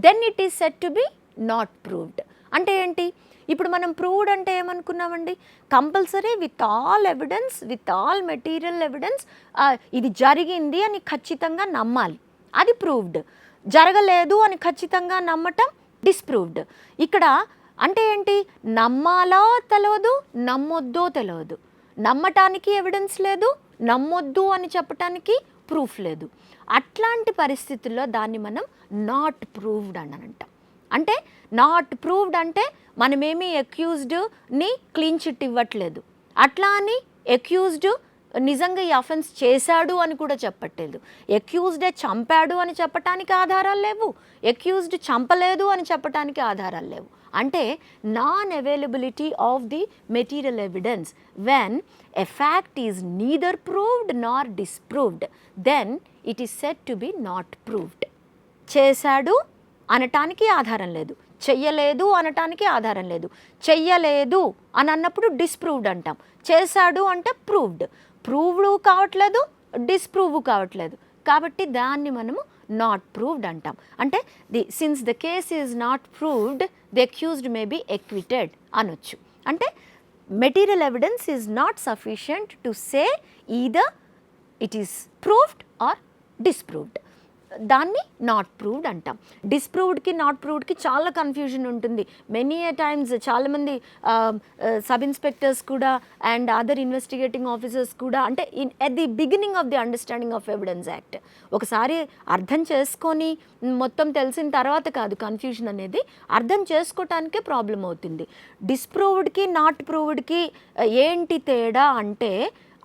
then it is said to be not proved. అంటే ఏంటి, ఇప్పుడు మనం ప్రూవ్డ్ అంటే ఏమనుకున్నామండి, compulsory with all evidence, with all material evidence ఇది జరిగింది అని ఖచ్చితంగా నమ్మాలి, అది ప్రూవ్డ్. జరగలేదు అని ఖచ్చితంగా నమ్మటం డిస్ప్రూవ్డ్. ఇక్కడ అంటే ఏంటి, నమ్మాలో తెలియదు, నమ్మొద్దో తెలియదు, నమ్మటానికి ఎవిడెన్స్ లేదు, నమ్మొద్దు అని చెప్పటానికి ప్రూఫ్ లేదు. అట్లాంటి పరిస్థితుల్లో దాన్ని మనం నాట్ ప్రూవ్డ్ అని అంటాం. అంటే నాట్ ప్రూవ్డ్ అంటే మనమేమీ అక్యూజ్డ్ని క్లీన్ చిట్ ఇవ్వట్లేదు, అట్లా అని అక్యూజ్డ్ నిజంగా ఈ అఫెన్స్ చేశాడు అని కూడా చెప్పట్లేదు. ఎక్యూజ్డే చంపాడు అని చెప్పటానికి ఆధారాలు లేవు, ఎక్యూజ్డ్ చంపలేదు అని చెప్పటానికి ఆధారాలు లేవు. అంటే non availability of the material evidence when a fact is neither proved nor disproved then it is said to be not proved. చేశాడు అనటానికి ఆధారం లేదు, చెయ్యలేదు అనటానికి ఆధారం లేదు. చెయ్యలేదు అని అన్నప్పుడు డిస్ప్రూవ్డ్ అంటాం, చేశాడు అంటే ప్రూవ్డ్. ప్రూవ్డ్ కావట్లేదు, డిస్ప్రూవ్ కావట్లేదు, కాబట్టి దాన్ని మనము నాట్ ప్రూవ్డ్ అంటాం. అంటే since the case is not proved the accused may be acquitted అనొచ్చు. అంటే material evidence is not sufficient to say either it is proved or disproved. దాన్ని నాట్ ప్రూవ్డ్ అంటాం. డిస్ప్రూవ్డ్కి నాట్ ప్రూవ్డ్కి చాలా కన్ఫ్యూజన్ ఉంటుంది. మెనీ ఏ టైమ్స్ చాలామంది సబ్ ఇన్స్పెక్టర్స్ కూడా అండ్ అదర్ ఇన్వెస్టిగేటింగ్ ఆఫీసర్స్ కూడా అంటే at the beginning of the understanding of evidence act ఒకసారి అర్థం చేసుకొని మొత్తం తెలిసిన తర్వాత కాదు కన్ఫ్యూజన్ అనేది, అర్థం చేసుకోవటానికే ప్రాబ్లం అవుతుంది. డిస్ప్రూవ్డ్కి నాట్ ప్రూవ్డ్కి ఏంటి తేడా అంటే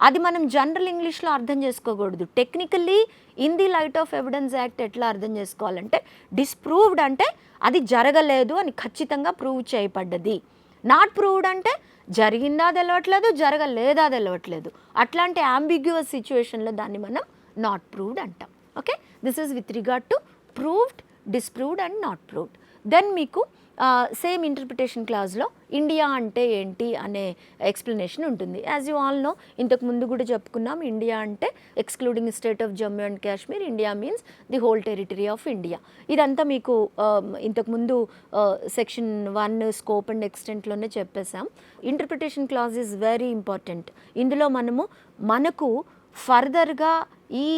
అది మనం జనరల్ ఇంగ్లీష్లో అర్థం చేసుకోకూడదు. Technically in the light of evidence act ఎట్లా అర్థం చేసుకోవాలంటే డిస్ప్రూవ్డ్ అంటే అది జరగలేదు అని ఖచ్చితంగా ప్రూవ్ చేయబడ్డది. నాట్ ప్రూవ్డ్ అంటే జరిగిందా తెలవట్లేదు, జరగలేదా తెలవట్లేదు. అట్లాంటి అంబిగ్యూయస్ సిచ్యువేషన్లో దాన్ని మనం నాట్ ప్రూవ్డ్ అంటాం. Okay, this is with regard to proved, disproved and not proved. Then మీకు సేమ్ ఇంటర్ప్రిటేషన్ క్లాజ్లో ఇండియా అంటే ఏంటి అనే ఎక్స్ప్లెనేషన్ ఉంటుంది. యాజ్ యూ ఆల్ నో, ఇంతకు ముందు కూడా చెప్పుకున్నాం, ఇండియా అంటే excluding state of Jammu and Kashmir, India means the whole territory of India. ఇదంతా మీకు ఇంతకుముందు సెక్షన్ 1 స్కోప్ అండ్ ఎక్స్టెంట్లోనే చెప్పేశాం. Interpretation clause is very important. ఇందులో మనకు ఫర్దర్గా ఈ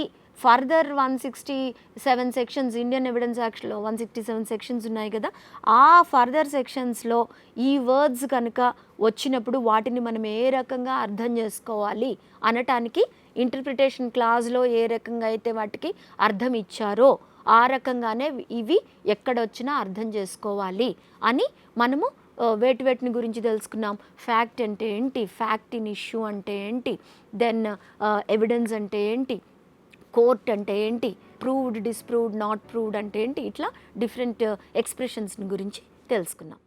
ఫర్దర్ 167 సెక్షన్స్ ఇండియన్ ఎవిడెన్స్ యాక్ట్లో 167 సెక్షన్స్ ఉన్నాయి కదా, ఆ ఫర్దర్ సెక్షన్స్లో ఈ వర్డ్స్ కనుక వచ్చినప్పుడు వాటిని మనం ఏ రకంగా అర్థం చేసుకోవాలి అనటానికి ఇంటర్ప్రిటేషన్ క్లాజ్లో ఏ రకంగా అయితే వాటికి అర్థం ఇచ్చారో ఆ రకంగానే ఇవి ఎక్కడొచ్చినా అర్థం చేసుకోవాలి అని మనము వేటిని గురించి తెలుసుకున్నాం. ఫ్యాక్ట్ అంటే ఏంటి, ఫ్యాక్ట్ ఇన్ ఇష్యూ అంటే ఏంటి, దెన్ ఎవిడెన్స్ అంటే ఏంటి, కోర్ట్ అంటే ఏంటి, ప్రూవ్డ్, డిస్ప్రూవ్డ్, నాట్ ప్రూవ్డ్ అంటే ఏంటి, ఇట్లా డిఫరెంట్ ఎక్స్ప్రెషన్స్ గురించి తెలుసుకున్నాం.